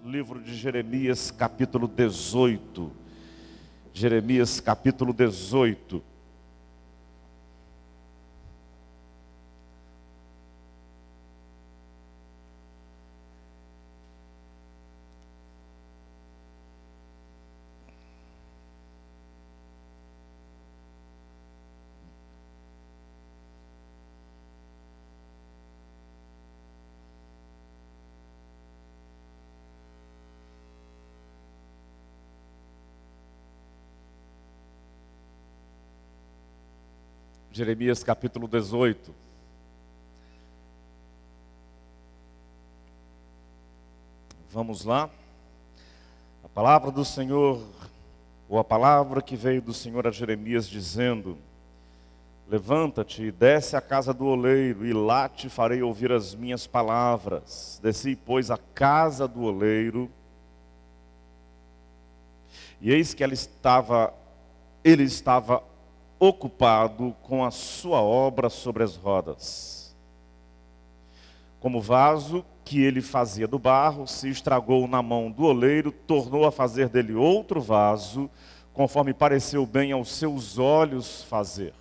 livro de Jeremias, capítulo 18. Jeremias, capítulo 18. Jeremias capítulo 18. Vamos lá. A palavra do Senhor, ou a palavra que veio do Senhor a Jeremias dizendo: levanta-te e desce à casa do oleiro, e lá te farei ouvir as minhas palavras. Desci, pois, à casa do oleiro, e eis que ele estava ocupado com a sua obra sobre as rodas. Como vaso que ele fazia do barro, se estragou na mão do oleiro, tornou a fazer dele outro vaso, conforme pareceu bem aos seus olhos fazer.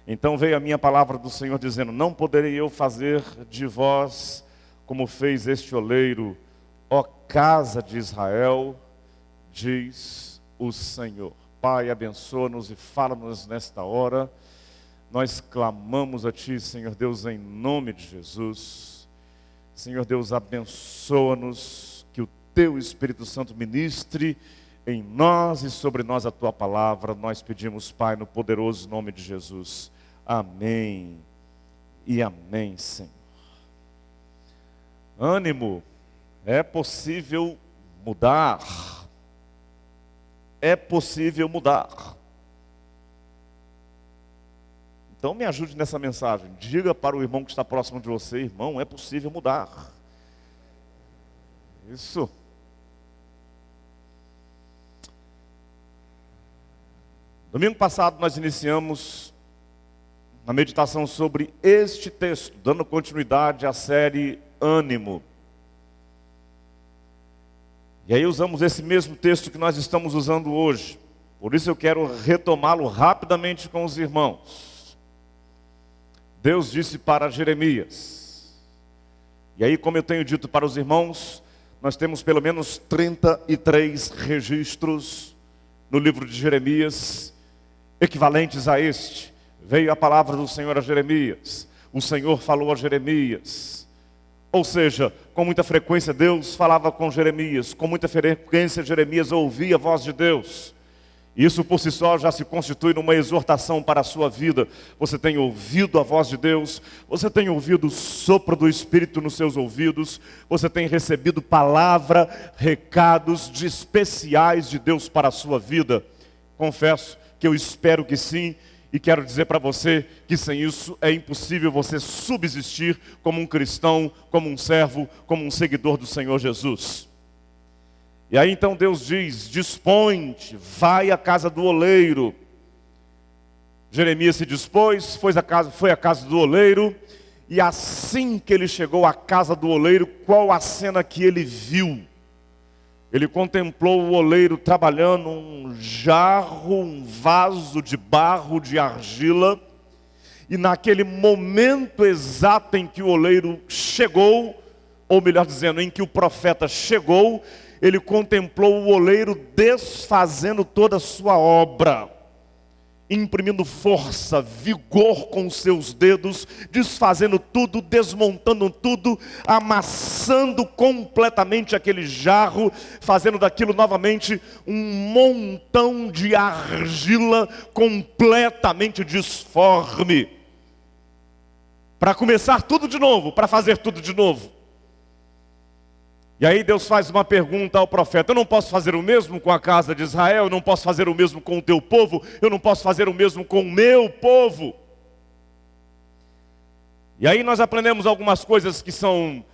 Então veio a minha palavra do Senhor dizendo: não poderei eu fazer de vós como fez este oleiro, ó casa de Israel, diz o Senhor. Pai, abençoa-nos e fala-nos nesta hora. Nós clamamos a Ti, Senhor Deus, em nome de Jesus. Senhor Deus, abençoa-nos, que o Teu Espírito Santo ministre em nós e sobre nós a Tua palavra. Nós pedimos, Pai, no poderoso nome de Jesus. Amém e amém, Senhor. Ânimo, é possível mudar. É possível mudar. Então me ajude nessa mensagem. Diga para o irmão que está próximo de você: irmão, é possível mudar. Isso. Domingo passado nós iniciamos a meditação sobre este texto, dando continuidade à série Ânimo. E aí usamos esse mesmo texto que nós estamos usando hoje. Por isso eu quero retomá-lo rapidamente com os irmãos. Deus disse para Jeremias. E aí, como eu tenho dito para os irmãos, nós temos pelo menos 33 registros no livro de Jeremias, equivalentes a este. Veio a palavra do Senhor a Jeremias. O Senhor falou a Jeremias. Ou seja, com muita frequência Deus falava com Jeremias, com muita frequência Jeremias ouvia a voz de Deus. Isso por si só já se constitui numa exortação para a sua vida. Você tem ouvido a voz de Deus, você tem ouvido o sopro do Espírito nos seus ouvidos, você tem recebido palavra, recados especiais de Deus para a sua vida. Confesso que eu espero que sim. E quero dizer para você que sem isso é impossível você subsistir como um cristão, como um servo, como um seguidor do Senhor Jesus. E aí então Deus diz: dispõe-te, vai à casa do oleiro. Jeremias se dispôs, foi à casa do oleiro, e assim que ele chegou à casa do oleiro, qual a cena que ele viu? Ele contemplou o oleiro trabalhando um jarro, um vaso de barro, de argila. E naquele momento exato em que o oleiro chegou, ou melhor dizendo, em que o profeta chegou, ele contemplou o oleiro desfazendo toda a sua obra, imprimindo força, vigor com os seus dedos, desfazendo tudo, desmontando tudo, amassando completamente aquele jarro, fazendo daquilo novamente um montão de argila completamente disforme, para começar tudo de novo, para fazer tudo de novo. E aí Deus faz uma pergunta ao profeta: eu não posso fazer o mesmo com a casa de Israel? Eu não posso fazer o mesmo com o teu povo? Eu não posso fazer o mesmo com o meu povo? E aí nós aprendemos algumas coisas que são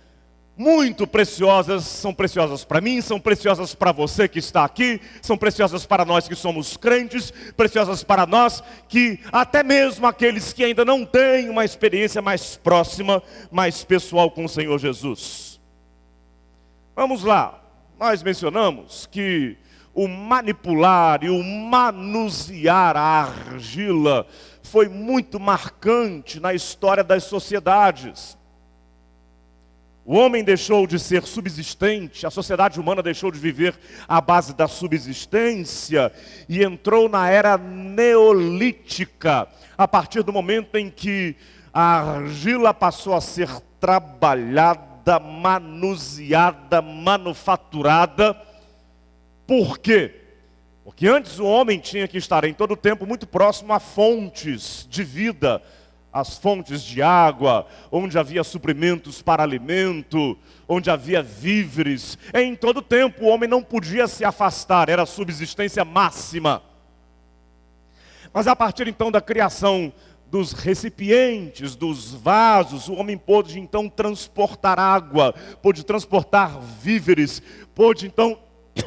muito preciosas, são preciosas para mim, são preciosas para você que está aqui, são preciosas para nós que somos crentes, preciosas para nós que, até mesmo aqueles que ainda não têm uma experiência mais próxima, mais pessoal com o Senhor Jesus. Vamos lá, nós mencionamos que o manipular e o manusear a argila foi muito marcante na história das sociedades. O homem deixou de ser subsistente, a sociedade humana deixou de viver à base da subsistência e entrou na era neolítica, a partir do momento em que a argila passou a ser trabalhada, manuseada, manufaturada. Por quê? Porque antes o homem tinha que estar em todo o tempo muito próximo a fontes de vida, as fontes de água, onde havia suprimentos para alimento, onde havia víveres. Em todo o tempo o homem não podia se afastar, era a subsistência máxima. Mas a partir então da criação dos recipientes, dos vasos, o homem pôde então transportar água, pôde transportar víveres, pôde então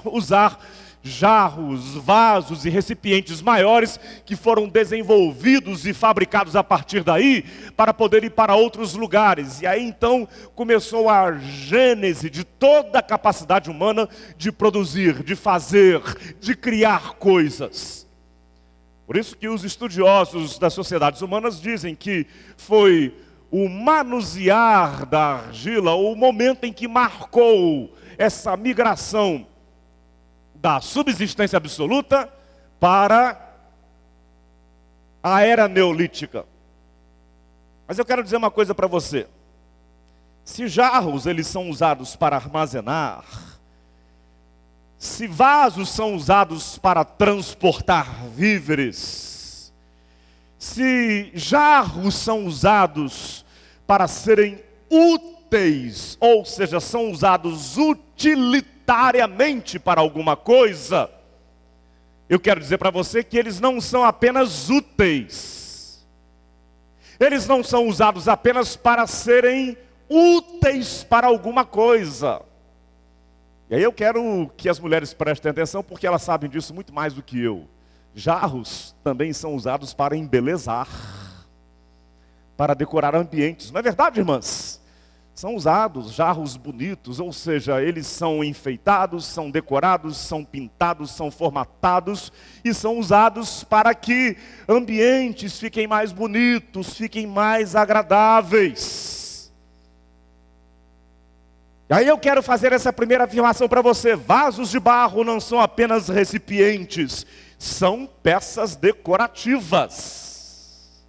usar jarros, vasos e recipientes maiores que foram desenvolvidos e fabricados a partir daí para poder ir para outros lugares. E aí então começou a gênese de toda a capacidade humana de produzir, de fazer, de criar coisas. Por isso que os estudiosos das sociedades humanas dizem que foi o manusear da argila o momento em que marcou essa migração da subsistência absoluta para a era neolítica. Mas eu quero dizer uma coisa para você. Se jarros eles são usados para armazenar, se vasos são usados para transportar víveres, se jarros são usados para serem úteis, ou seja, são usados utilitariamente para alguma coisa, eu quero dizer para você que eles não são apenas úteis. Eles não são usados apenas para serem úteis para alguma coisa. E aí eu quero que as mulheres prestem atenção, porque elas sabem disso muito mais do que eu. Jarros também são usados para embelezar, para decorar ambientes. Não é verdade, irmãs? São usados jarros bonitos, ou seja, eles são enfeitados, são decorados, são pintados, são formatados e são usados para que ambientes fiquem mais bonitos, fiquem mais agradáveis. E aí eu quero fazer essa primeira afirmação para você. Vasos de barro não são apenas recipientes, são peças decorativas.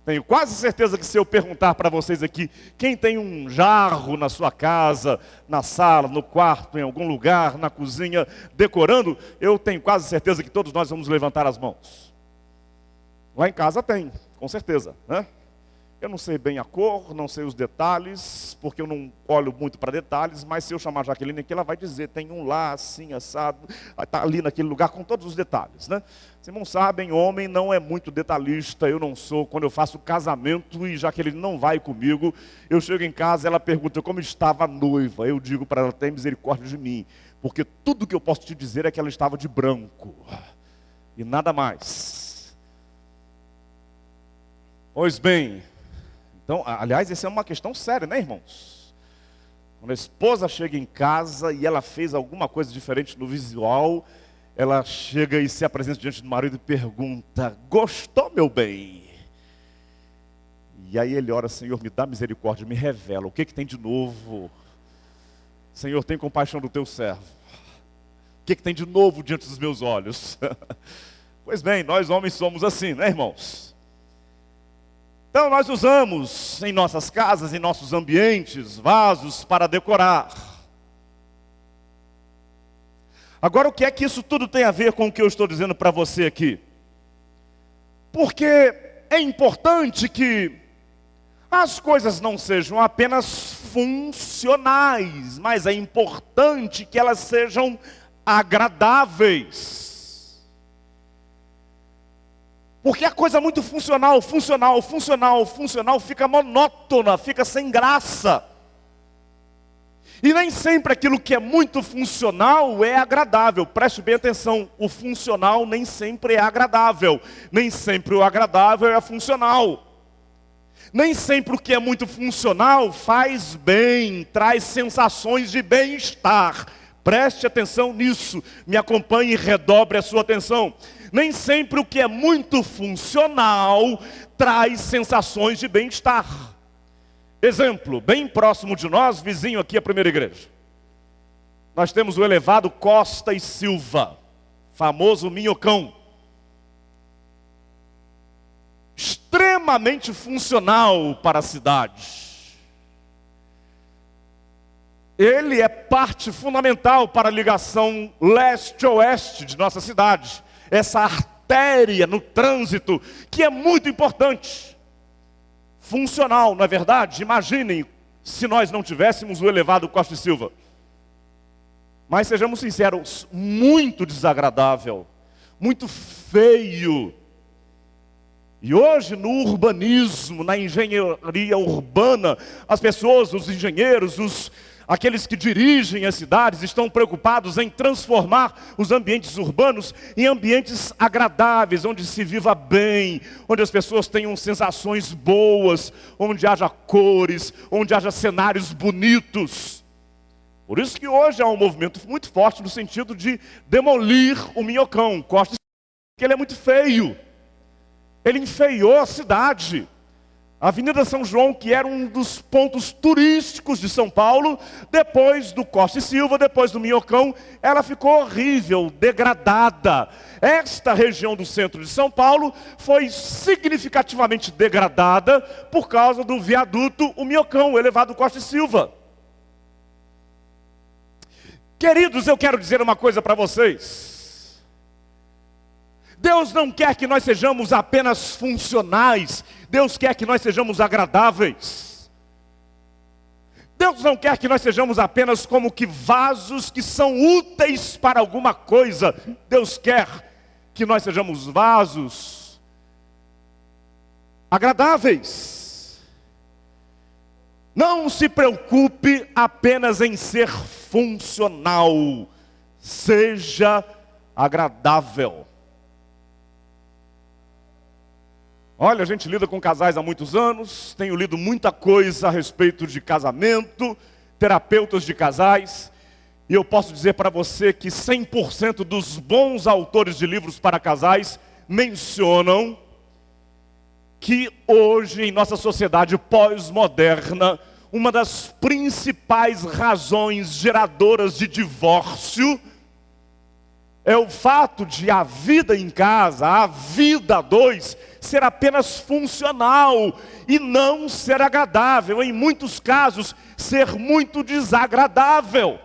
Tenho quase certeza que se eu perguntar para vocês aqui, quem tem um jarro na sua casa, na sala, no quarto, em algum lugar, na cozinha, decorando, eu tenho quase certeza que todos nós vamos levantar as mãos. Lá em casa tem, com certeza, né? Eu não sei bem a cor, não sei os detalhes, porque eu não olho muito para detalhes, mas se eu chamar a Jaqueline aqui, ela vai dizer, tem um lá, assim, assado, está ali naquele lugar com todos os detalhes, né? Vocês não sabem, homem não é muito detalhista, eu não sou. Quando eu faço casamento e Jaqueline não vai comigo, eu chego em casa, ela pergunta como estava a noiva, eu digo para ela, tem misericórdia de mim, porque tudo que eu posso te dizer é que ela estava de branco, e nada mais. Pois bem, então, aliás, essa é uma questão séria, né, irmãos? Quando a esposa chega em casa e ela fez alguma coisa diferente no visual, ela chega e se apresenta diante do marido e pergunta, gostou, meu bem? E aí ele ora, Senhor, me dá misericórdia, me revela, o que tem de novo? Senhor, tem compaixão do teu servo. O que tem de novo diante dos meus olhos? Pois bem, nós homens somos assim, né, irmãos? Então nós usamos em nossas casas, em nossos ambientes, vasos para decorar. Agora o que é que isso tudo tem a ver com o que eu estou dizendo para você aqui? Porque é importante que as coisas não sejam apenas funcionais, mas é importante que elas sejam agradáveis. Porque a coisa muito funcional fica monótona, fica sem graça. E nem sempre aquilo que é muito funcional é agradável. Preste bem atenção, o funcional nem sempre é agradável. Nem sempre o agradável é funcional. Nem sempre o que é muito funcional faz bem, traz sensações de bem-estar. Preste atenção nisso, me acompanhe e redobre a sua atenção. Nem sempre o que é muito funcional traz sensações de bem-estar. Exemplo, bem próximo de nós, vizinho aqui a primeira igreja. Nós temos o elevado Costa e Silva, famoso Minhocão. Extremamente funcional para a cidade. Ele é parte fundamental para a ligação leste-oeste de nossa cidade. Essa artéria no trânsito, que é muito importante. Funcional, não é verdade? Imaginem se nós não tivéssemos o elevado Costa e Silva. Mas sejamos sinceros, muito desagradável, muito feio. E hoje no urbanismo, na engenharia urbana, as pessoas, os engenheiros, aqueles que dirigem as cidades estão preocupados em transformar os ambientes urbanos em ambientes agradáveis, onde se viva bem, onde as pessoas tenham sensações boas, onde haja cores, onde haja cenários bonitos. Por isso que hoje há um movimento muito forte no sentido de demolir o Minhocão, Costa, porque ele é muito feio. Ele enfeiou a cidade. A Avenida São João, que era um dos pontos turísticos de São Paulo, depois do Costa e Silva, depois do Minhocão, ela ficou horrível, degradada. Esta região do centro de São Paulo foi significativamente degradada por causa do viaduto, o Minhocão, o elevado Costa e Silva. Queridos, eu quero dizer uma coisa para vocês. Deus não quer que nós sejamos apenas funcionais. Deus quer que nós sejamos agradáveis. Deus não quer que nós sejamos apenas como que vasos que são úteis para alguma coisa. Deus quer que nós sejamos vasos agradáveis. Não se preocupe apenas em ser funcional. Seja agradável. Olha, a gente lida com casais há muitos anos, tenho lido muita coisa a respeito de casamento, terapeutas de casais, e eu posso dizer para você que 100% dos bons autores de livros para casais mencionam que hoje, em nossa sociedade pós-moderna, uma das principais razões geradoras de divórcio é o fato de a vida em casa, a vida a dois, ser apenas funcional e não ser agradável. Em muitos casos, ser muito desagradável.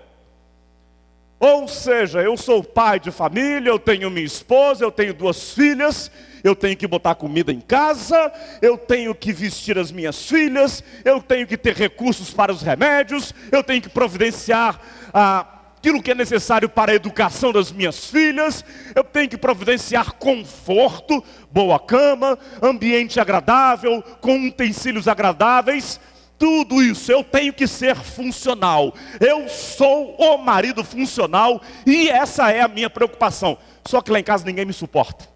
Ou seja, eu sou pai de família, eu tenho minha esposa, eu tenho 2 filhas, eu tenho que botar comida em casa, eu tenho que vestir as minhas filhas, eu tenho que ter recursos para os remédios, eu tenho que providenciar aquilo que é necessário para a educação das minhas filhas, eu tenho que providenciar conforto, boa cama, ambiente agradável, com utensílios agradáveis. Tudo isso, eu tenho que ser funcional. Eu sou o marido funcional e essa é a minha preocupação. Só que lá em casa ninguém me suporta.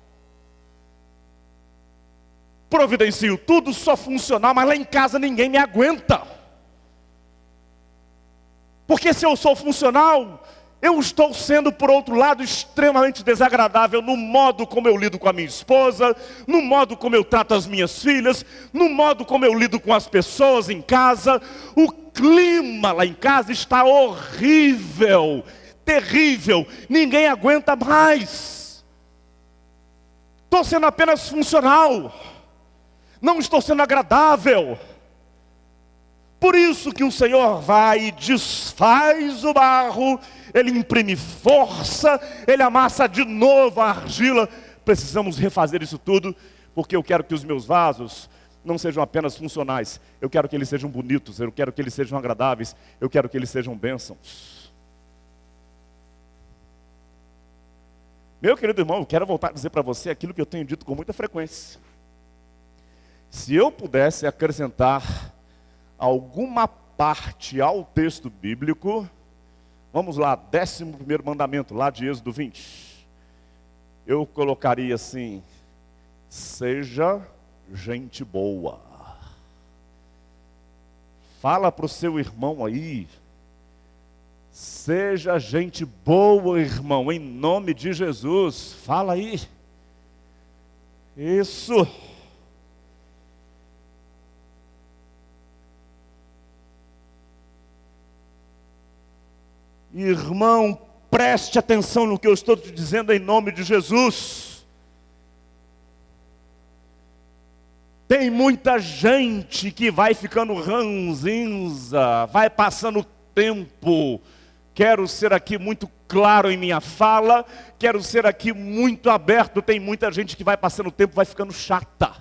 Providencio tudo, sou funcional, mas lá em casa ninguém me aguenta. Porque se eu sou funcional, eu estou sendo, por outro lado, extremamente desagradável no modo como eu lido com a minha esposa, no modo como eu trato as minhas filhas, no modo como eu lido com as pessoas em casa. O clima lá em casa está horrível, terrível, ninguém aguenta mais. Estou sendo apenas funcional, não estou sendo agradável. Por isso que o Senhor vai e desfaz o barro, Ele imprime força, Ele amassa de novo a argila. Precisamos refazer isso tudo, porque eu quero que os meus vasos não sejam apenas funcionais. Eu quero que eles sejam bonitos, eu quero que eles sejam agradáveis, eu quero que eles sejam bênçãos. Meu querido irmão, eu quero voltar a dizer para você aquilo que eu tenho dito com muita frequência. Se eu pudesse acrescentar alguma parte ao texto bíblico, vamos lá, 11º mandamento, lá de Êxodo 20. Eu colocaria assim: seja gente boa. Fala para o seu irmão aí. Seja gente boa, irmão, em nome de Jesus. Fala aí. Isso. Irmão, preste atenção no que eu estou te dizendo em nome de Jesus. Tem muita gente que vai ficando ranzinza, vai passando o tempo. Quero ser aqui muito claro em minha fala, quero ser aqui muito aberto. Tem muita gente que vai passando o tempo, vai ficando chata.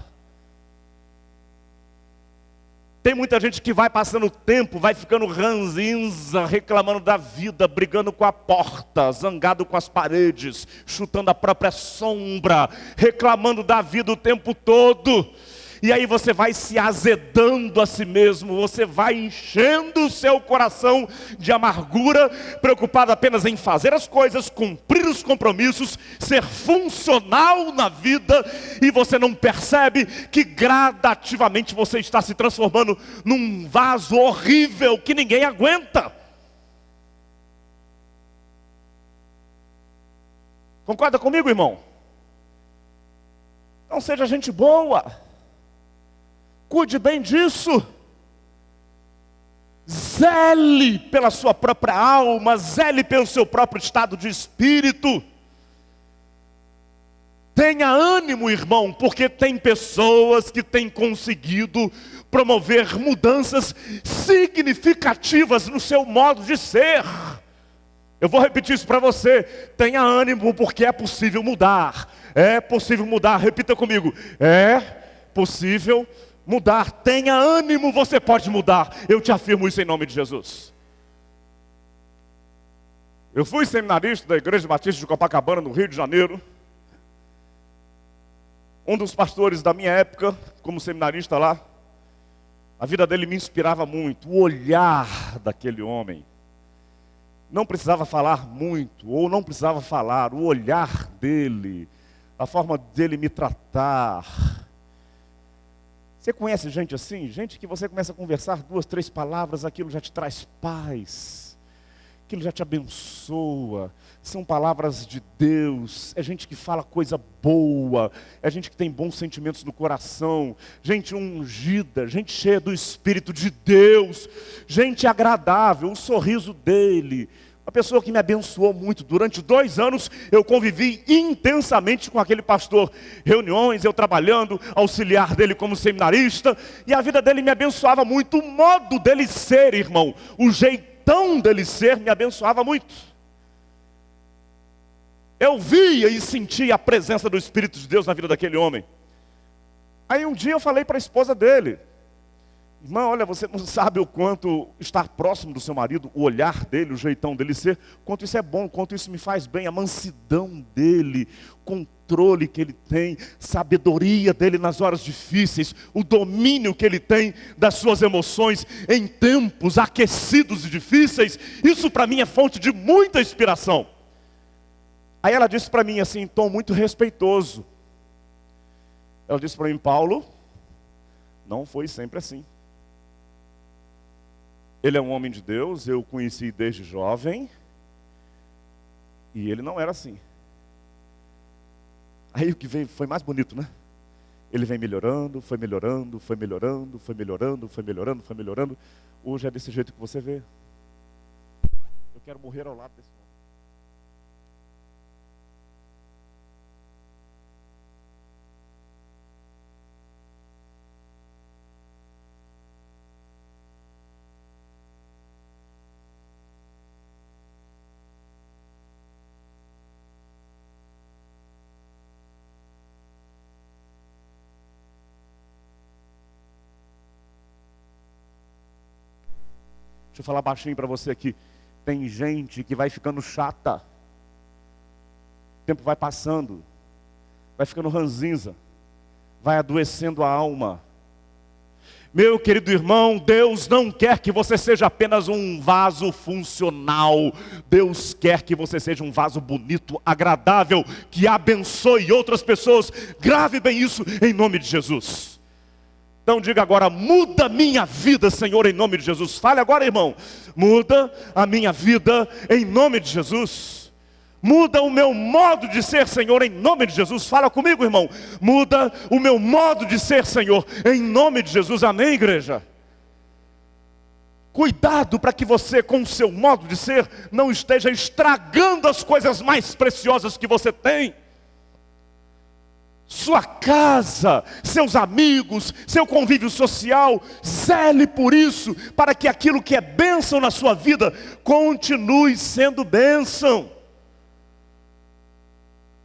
Tem muita gente que vai passando o tempo, vai ficando ranzinza, reclamando da vida, brigando com a porta, zangado com as paredes, chutando a própria sombra, reclamando da vida o tempo todo. E aí você vai se azedando a si mesmo, você vai enchendo o seu coração de amargura, preocupado apenas em fazer as coisas, cumprir os compromissos, ser funcional na vida, e você não percebe que gradativamente você está se transformando num vaso horrível que ninguém aguenta. Concorda comigo, irmão? Então seja gente boa. Cuide bem disso. Zele pela sua própria alma, zele pelo seu próprio estado de espírito. Tenha ânimo, irmão, porque tem pessoas que têm conseguido promover mudanças significativas no seu modo de ser. Eu vou repetir isso para você. Tenha ânimo, porque é possível mudar. É possível mudar. Repita comigo. É possível mudar. Tenha ânimo, você pode mudar. Eu te afirmo isso em nome de Jesus. Eu fui seminarista da Igreja Batista de Copacabana, no Rio de Janeiro. Um dos pastores da minha época, como seminarista lá, a vida dele me inspirava muito. O olhar daquele homem. Não precisava falar muito, ou não precisava falar. O olhar dele, a forma dele me tratar. Você conhece gente assim? Gente que você começa a conversar 2, 3 palavras, aquilo já te traz paz, aquilo já te abençoa. São palavras de Deus. É gente que fala coisa boa, é gente que tem bons sentimentos no coração, gente ungida, gente cheia do Espírito de Deus, gente agradável, o sorriso dele. Uma pessoa que me abençoou muito. Durante 2 anos eu convivi intensamente com aquele pastor. Reuniões, eu trabalhando, auxiliar dele como seminarista. E a vida dele me abençoava muito. O modo dele ser, irmão, o jeitão dele ser me abençoava muito. Eu via e sentia a presença do Espírito de Deus na vida daquele homem. Aí um dia eu falei para a esposa dele: irmão, olha, você não sabe o quanto estar próximo do seu marido, o olhar dele, o jeitão dele ser, quanto isso é bom, quanto isso me faz bem, a mansidão dele, o controle que ele tem, sabedoria dele nas horas difíceis, o domínio que ele tem das suas emoções em tempos aquecidos e difíceis. Isso para mim é fonte de muita inspiração. Aí ela disse para mim assim, em tom muito respeitoso, ela disse para mim: Paulo, não foi sempre assim. Ele é um homem de Deus, eu o conheci desde jovem, e ele não era assim. Aí o que veio foi mais bonito, né? Ele vem melhorando, foi melhorando, foi melhorando, foi melhorando, foi melhorando, foi melhorando. Hoje é desse jeito que você vê. Eu quero morrer ao lado desse homem. Deixa eu falar baixinho para você aqui. Tem gente que vai ficando chata. O tempo vai passando. Vai ficando ranzinza. Vai adoecendo a alma. Meu querido irmão, Deus não quer que você seja apenas um vaso funcional. Deus quer que você seja um vaso bonito, agradável, que abençoe outras pessoas. Grave bem isso em nome de Jesus. Então diga agora: muda a minha vida, Senhor, em nome de Jesus. Fale agora, irmão: muda a minha vida em nome de Jesus. Muda o meu modo de ser, Senhor, em nome de Jesus. Fala comigo, irmão: muda o meu modo de ser, Senhor, em nome de Jesus. Amém, igreja? Cuidado para que você, com o seu modo de ser, não esteja estragando as coisas mais preciosas que você tem. Sua casa, seus amigos, seu convívio social, zele por isso, para que aquilo que é bênção na sua vida, continue sendo bênção.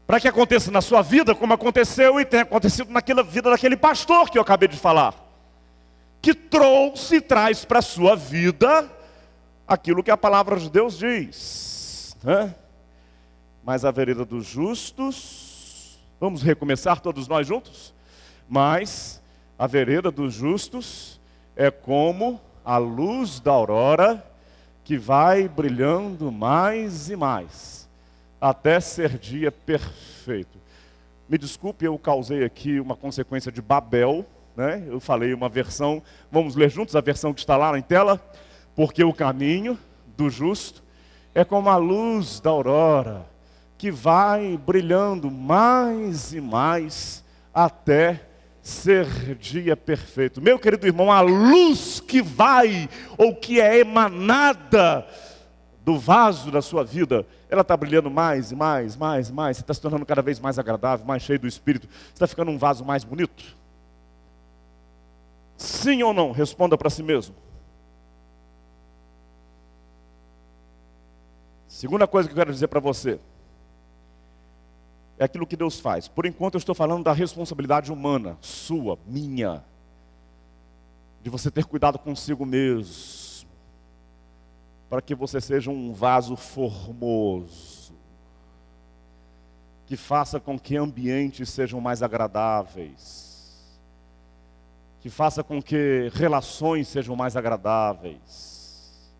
Para que aconteça na sua vida, como aconteceu e tem acontecido naquela vida daquele pastor que eu acabei de falar, que trouxe e traz para a sua vida aquilo que a palavra de Deus diz, né? Mas a vereda dos justos, vamos recomeçar todos nós juntos? Mas a vereda dos justos é como a luz da aurora, que vai brilhando mais e mais, até ser dia perfeito. Me desculpe, eu causei aqui uma consequência de Babel, né? Eu falei uma versão, vamos ler juntos a versão que está lá na tela. Porque o caminho do justo é como a luz da aurora, que vai brilhando mais e mais até ser dia perfeito. Meu querido irmão, a luz que vai, ou que é emanada do vaso da sua vida, ela está brilhando mais e mais, mais e mais. Você está se tornando cada vez mais agradável, mais cheio do Espírito. Você está ficando um vaso mais bonito? Sim ou não? Responda para si mesmo. Segunda coisa que eu quero dizer para você é aquilo que Deus faz. Por enquanto eu estou falando da responsabilidade humana, sua, minha, de você ter cuidado consigo mesmo, para que você seja um vaso formoso, que faça com que ambientes sejam mais agradáveis, que faça com que relações sejam mais agradáveis.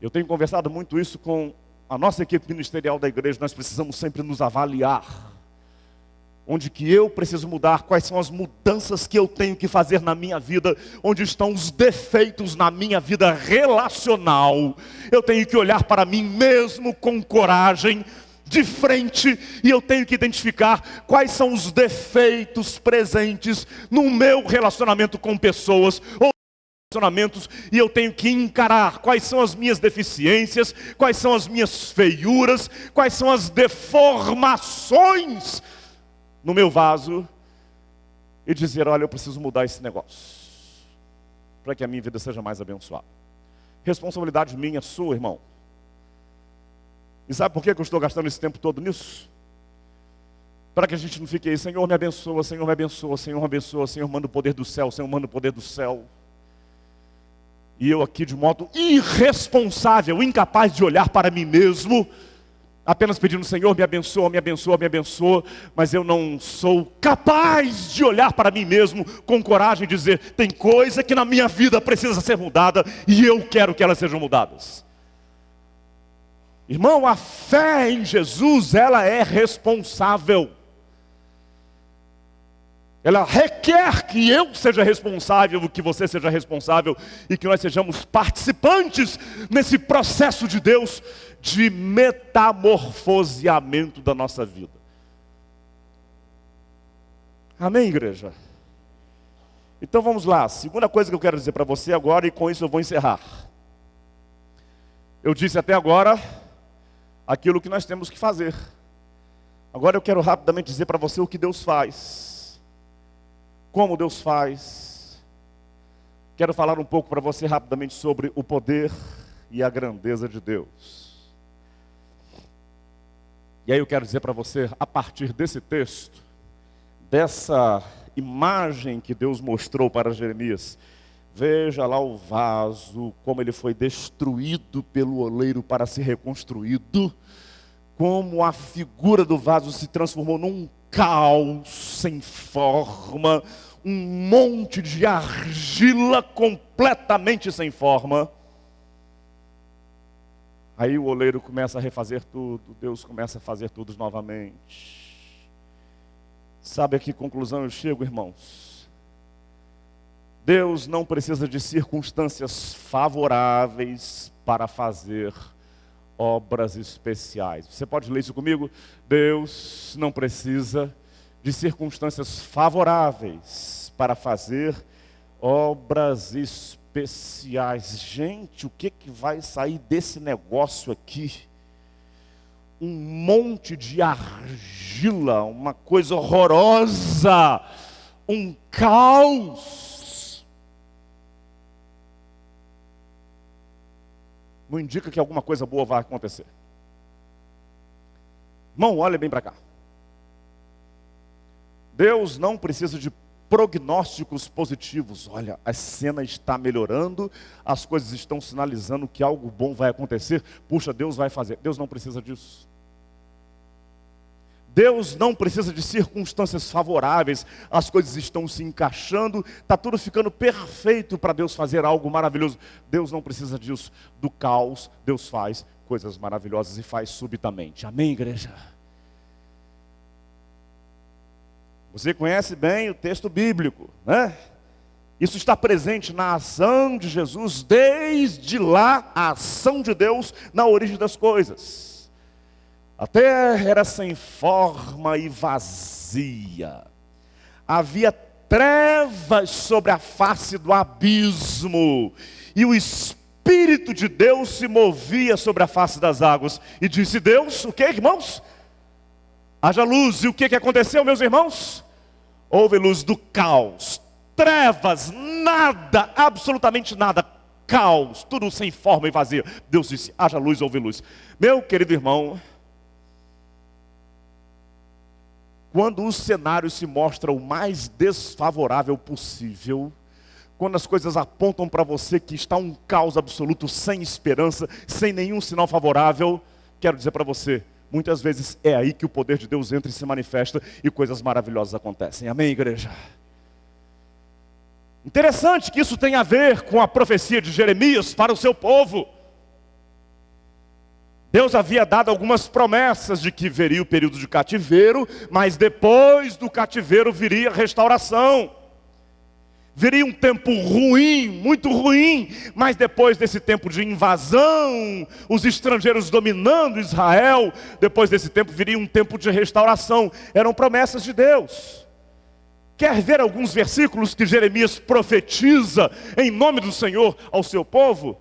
Eu tenho conversado muito isso com a nossa equipe ministerial da igreja. Nós precisamos sempre nos avaliar. Onde que eu preciso mudar? Quais são as mudanças que eu tenho que fazer na minha vida? Onde estão os defeitos na minha vida relacional? Eu tenho que olhar para mim mesmo com coragem, de frente, e eu tenho que identificar quais são os defeitos presentes no meu relacionamento com pessoas, ou relacionamentos, e eu tenho que encarar quais são as minhas deficiências, quais são as minhas feiuras, quais são as deformações no meu vaso, e dizer: olha, eu preciso mudar esse negócio, para que a minha vida seja mais abençoada. Responsabilidade minha, sua, irmão. E sabe por que eu estou gastando esse tempo todo nisso? Para que a gente não fique aí: Senhor me abençoa, Senhor me abençoa, Senhor me abençoa, Senhor manda o poder do céu, Senhor manda o poder do céu. E eu aqui de modo irresponsável, incapaz de olhar para mim mesmo, apenas pedindo: Senhor me abençoa, me abençoa, me abençoa. Mas eu não sou capaz de olhar para mim mesmo com coragem e dizer: tem coisa que na minha vida precisa ser mudada, e eu quero que elas sejam mudadas. Irmão, a fé em Jesus, ela é responsável. Ela requer que eu seja responsável, que você seja responsável, e que nós sejamos participantes nesse processo de Deus de metamorfoseamento da nossa vida. Amém, igreja? Então vamos lá. Segunda coisa que eu quero dizer para você agora, e com isso eu vou encerrar. Eu disse até agora aquilo que nós temos que fazer. Agora eu quero rapidamente dizer para você o que Deus faz, como Deus faz. Quero falar um pouco para você rapidamente sobre o poder e a grandeza de Deus. E aí eu quero dizer para você, a partir desse texto, dessa imagem que Deus mostrou para Jeremias: veja lá o vaso, como ele foi destruído pelo oleiro para ser reconstruído, como a figura do vaso se transformou num caos sem forma, um monte de argila completamente sem forma. Aí o oleiro começa a refazer tudo, Deus começa a fazer tudo novamente. Sabe a que conclusão eu chego, irmãos? Deus não precisa de circunstâncias favoráveis para fazer obras especiais. Você pode ler isso comigo? Deus não precisa de circunstâncias favoráveis para fazer obras especiais. Gente, o que vai sair desse negócio aqui? Um monte de argila, uma coisa horrorosa, um caos. Não indica que alguma coisa boa vai acontecer. Irmão, olha bem para cá. Deus não precisa de prognósticos positivos. Olha, a cena está melhorando, as coisas estão sinalizando que algo bom vai acontecer. Puxa, Deus vai fazer. Deus não precisa disso. Deus não precisa de circunstâncias favoráveis, as coisas estão se encaixando, está tudo ficando perfeito para Deus fazer algo maravilhoso. Deus não precisa disso. Do caos, Deus faz coisas maravilhosas e faz subitamente. Amém, igreja? Você conhece bem o texto bíblico, né? Isso está presente na ação de Jesus, desde lá, a ação de Deus na origem das coisas. A terra era sem forma e vazia. Havia trevas sobre a face do abismo. E o Espírito de Deus se movia sobre a face das águas. E disse Deus, o que, irmãos? Haja luz. E o que aconteceu, meus irmãos? Houve luz do caos. Trevas, nada, absolutamente nada. Caos, tudo sem forma e vazio. Deus disse, haja luz, houve luz. Meu querido irmão, quando o cenário se mostra o mais desfavorável possível, quando as coisas apontam para você que está um caos absoluto, sem esperança, sem nenhum sinal favorável, quero dizer para você, muitas vezes é aí que o poder de Deus entra e se manifesta e coisas maravilhosas acontecem. Amém, igreja? Interessante que isso tem a ver com a profecia de Jeremias para o seu povo. Deus havia dado algumas promessas de que viria o período de cativeiro, mas depois do cativeiro viria a restauração. Viria um tempo ruim, muito ruim, mas depois desse tempo de invasão, os estrangeiros dominando Israel, depois desse tempo viria um tempo de restauração. Eram promessas de Deus. Quer ver alguns versículos que Jeremias profetiza em nome do Senhor ao seu povo?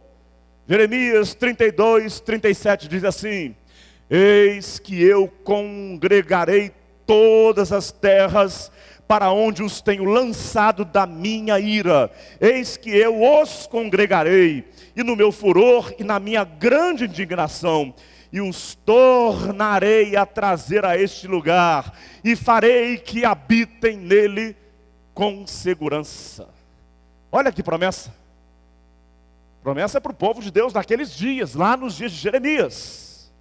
Jeremias 32, 37 diz assim: eis que eu congregarei todas as terras para onde os tenho lançado da minha ira. Eis que eu os congregarei, e no meu furor e na minha grande indignação, e os tornarei a trazer a este lugar, e farei que habitem nele com segurança. Olha que promessa. Promessa para o povo de Deus naqueles dias, lá nos dias de Jeremias.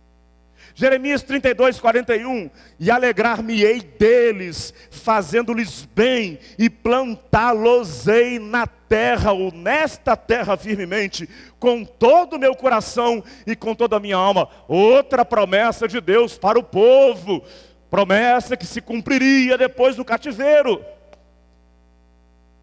Jeremias 32, 41. E alegrar-me-ei deles, fazendo-lhes bem, e plantá-los-ei na terra, ou nesta terra firmemente, com todo o meu coração e com toda a minha alma. Outra promessa de Deus para o povo. Promessa que se cumpriria depois do cativeiro.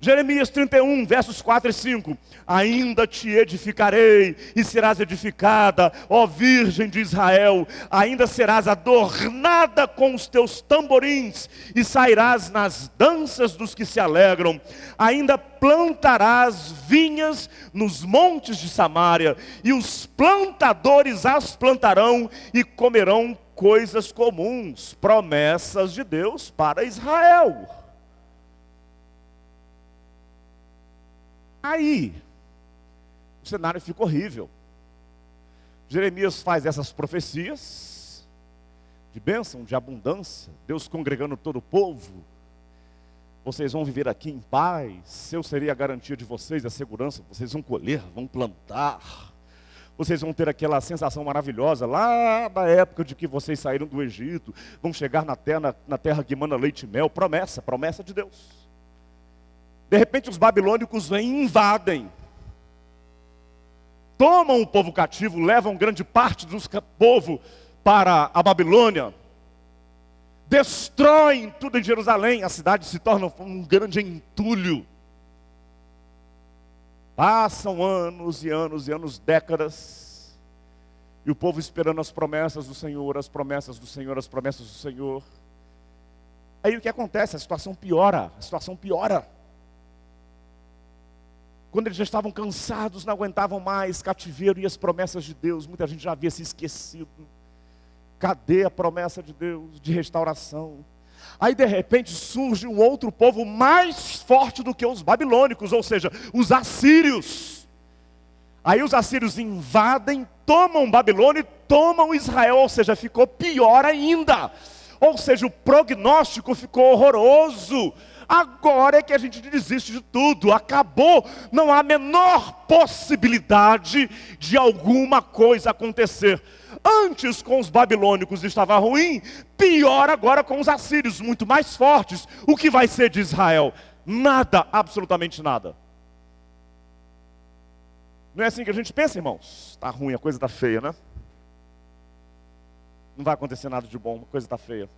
Jeremias 31, versos 4 e 5. Ainda te edificarei e serás edificada, ó Virgem de Israel. Ainda serás adornada com os teus tamborins e sairás nas danças dos que se alegram. Ainda plantarás vinhas nos montes de Samaria, e os plantadores as plantarão e comerão coisas comuns. Promessas de Deus para Israel. Aí, o cenário fica horrível. Jeremias faz essas profecias de bênção, de abundância, Deus congregando todo o povo. Vocês vão viver aqui em paz, eu serei a garantia de vocês, a segurança. Vocês vão colher, vão plantar. Vocês vão ter aquela sensação maravilhosa lá da época de que vocês saíram do Egito. Vão chegar na terra que manda leite e mel. Promessa de Deus. De repente os babilônicos vêm e invadem. Tomam o povo cativo, levam grande parte do povo para a Babilônia. Destroem tudo em Jerusalém. A cidade se torna um grande entulho. Passam anos e anos e anos, décadas, e o povo esperando as promessas do Senhor, as promessas do Senhor, as promessas do Senhor. Aí o que acontece? A situação piora, a situação piora. Quando eles já estavam cansados, não aguentavam mais cativeiro e as promessas de Deus, muita gente já havia se esquecido. Cadê a promessa de Deus de restauração? Aí de repente surge um outro povo mais forte do que os babilônicos, ou seja, os assírios. Aí os assírios invadem, tomam Babilônia e tomam Israel, ou seja, ficou pior ainda. Ou seja, o prognóstico ficou horroroso. Agora é que a gente desiste de tudo, acabou, não há a menor possibilidade de alguma coisa acontecer. Antes com os babilônicos estava ruim, pior agora com os assírios, muito mais fortes. O que vai ser de Israel? Nada, absolutamente nada. Não é assim que a gente pensa, irmãos? Está ruim, a coisa está feia, né? Não vai acontecer nada de bom, a coisa está feia.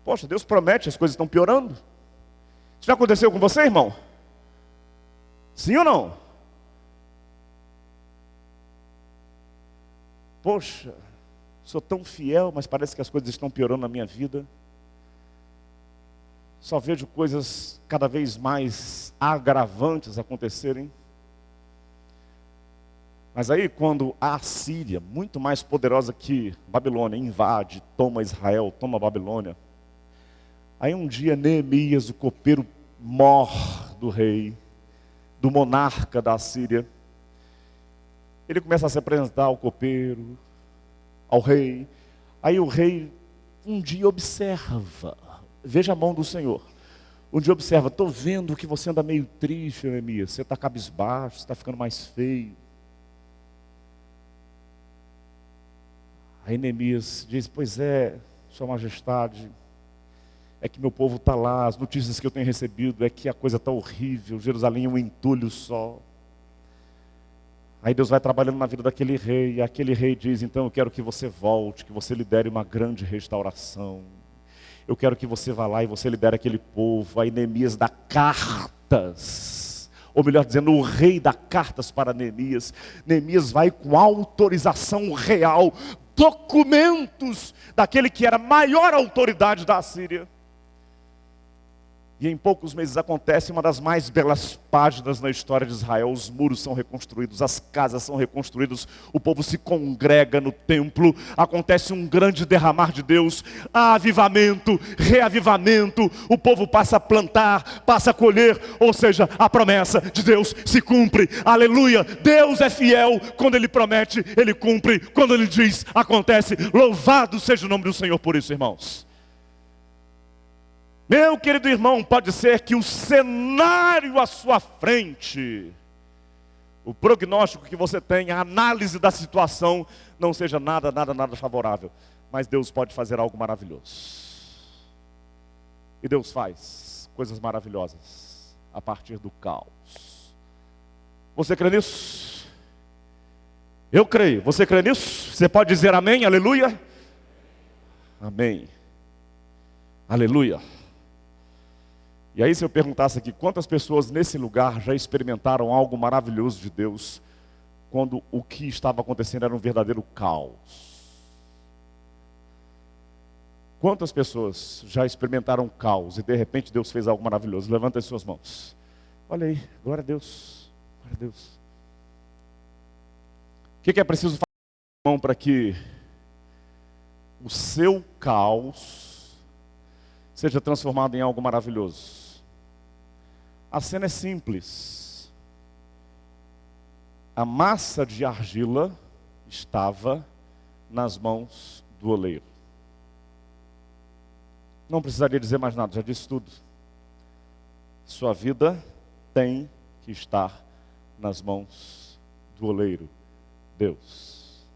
Poxa, Deus promete, as coisas estão piorando. Isso já aconteceu com você, irmão? Sim ou não? Poxa, sou tão fiel, mas parece que as coisas estão piorando na minha vida. Só vejo coisas cada vez mais agravantes acontecerem. Mas aí quando a Assíria, muito mais poderosa que Babilônia, invade, toma Israel, toma Babilônia. Aí um dia Neemias, o copeiro mor do rei, do monarca da Assíria, ele começa a se apresentar ao copeiro, ao rei. Aí o rei um dia observa, veja a mão do Senhor. Um dia observa, estou vendo que você anda meio triste, Neemias, você está cabisbaixo, você está ficando mais feio. Aí Neemias diz, pois é, Sua Majestade, é que meu povo está lá, as notícias que eu tenho recebido é que a coisa está horrível, Jerusalém é um entulho só. Aí Deus vai trabalhando na vida daquele rei, e aquele rei diz, então eu quero que você volte, que você lidere uma grande restauração. Eu quero que você vá lá e você lidere aquele povo. Aí Neemias dá cartas, ou melhor dizendo, o rei dá cartas para Neemias. Neemias vai com autorização real, documentos daquele que era a maior autoridade da Assíria. E em poucos meses acontece uma das mais belas páginas na história de Israel. Os muros são reconstruídos, as casas são reconstruídas, o povo se congrega no templo, acontece um grande derramar de Deus, avivamento, reavivamento, o povo passa a plantar, passa a colher, ou seja, a promessa de Deus se cumpre, aleluia. Deus é fiel, quando Ele promete, Ele cumpre, quando Ele diz, acontece. Louvado seja o nome do Senhor por isso, irmãos. Meu querido irmão, pode ser que o cenário à sua frente, o prognóstico que você tem, a análise da situação, não seja nada favorável. Mas Deus pode fazer algo maravilhoso. E Deus faz coisas maravilhosas a partir do caos. Você crê nisso? Eu creio. Você crê nisso? Você pode dizer amém, aleluia? Amém. Aleluia. E aí se eu perguntasse aqui, quantas pessoas nesse lugar já experimentaram algo maravilhoso de Deus, quando o que estava acontecendo era um verdadeiro caos? Quantas pessoas já experimentaram caos e de repente Deus fez algo maravilhoso? Levanta as suas mãos. Olha aí, glória a Deus, glória a Deus. O que é preciso fazer, irmão, para que o seu caos seja transformado em algo maravilhoso? A cena é simples. A massa de argila estava nas mãos do oleiro. Não precisaria dizer mais nada, já disse tudo. Sua vida tem que estar nas mãos do oleiro, Deus.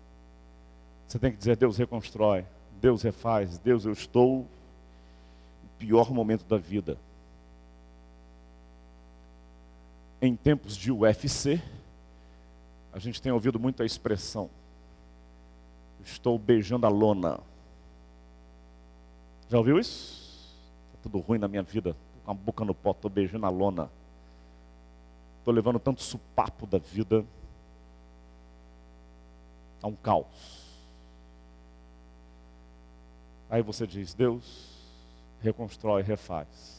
Você tem que dizer, Deus reconstrói, Deus refaz, Deus, eu estou no pior momento da vida. Em tempos de UFC, a gente tem ouvido muito a expressão, estou beijando a lona. Já ouviu isso? Está tudo ruim na minha vida, estou com a boca no pó, estou beijando a lona. estou levando tanto supapo da vida a um caos. Aí você diz: Deus reconstrói, refaz.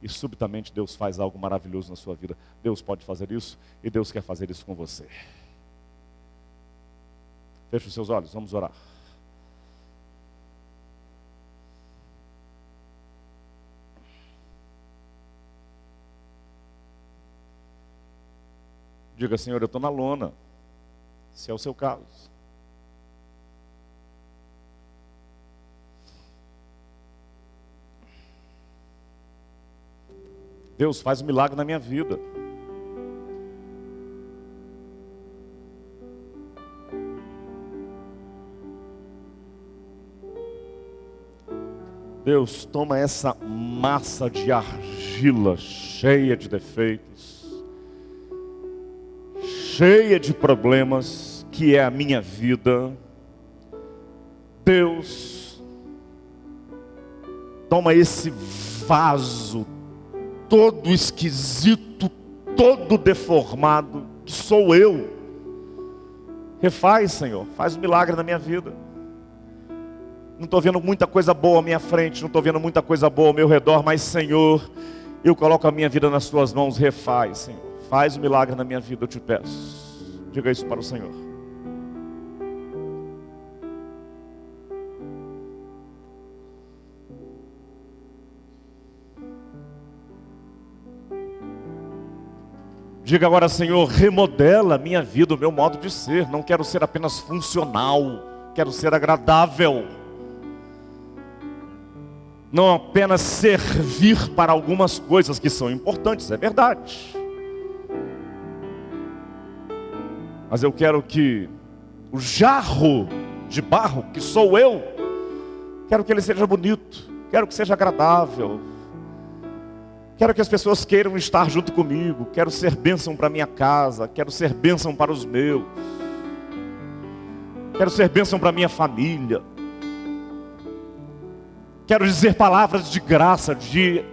E subitamente Deus faz algo maravilhoso na sua vida. Deus pode fazer isso e Deus quer fazer isso com você. Feche os seus olhos, vamos orar. Diga: Senhor, eu estou na lona, se é o seu caso. Deus, faz um milagre na minha vida. Deus, toma essa massa de argila cheia de defeitos, cheia de problemas, que é a minha vida. Deus, toma esse vaso todo esquisito, todo deformado, que sou eu. Refaz, Senhor, faz um milagre na minha vida. Não estou vendo muita coisa boa à minha frente, não estou vendo muita coisa boa ao meu redor, mas, Senhor, eu coloco a minha vida nas tuas mãos. Refaz, Senhor, faz um milagre na minha vida, eu te peço. Diga isso para o Senhor. Diga agora: Senhor, remodela a minha vida, o meu modo de ser. Não quero ser apenas funcional, quero ser agradável. Não apenas servir para algumas coisas que são importantes, é verdade. Mas eu quero que o jarro de barro, que sou eu, quero que ele seja bonito, quero que seja agradável. Quero que as pessoas queiram estar junto comigo. Quero ser bênção para minha casa. Quero ser bênção para os meus. Quero ser bênção para minha família. Quero dizer palavras de graça, de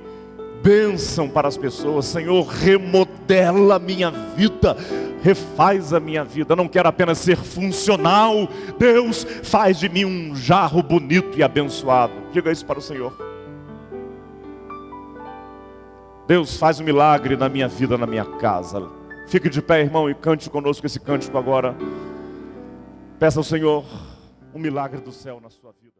bênção para as pessoas. Senhor, remodela a minha vida. Refaz a minha vida. Eu não quero apenas ser funcional. Deus, faz de mim um jarro bonito e abençoado. Diga isso para o Senhor. Deus, faz um milagre na minha vida, na minha casa. Fique de pé, irmão, e cante conosco esse cântico agora. Peça ao Senhor um milagre do céu na sua vida.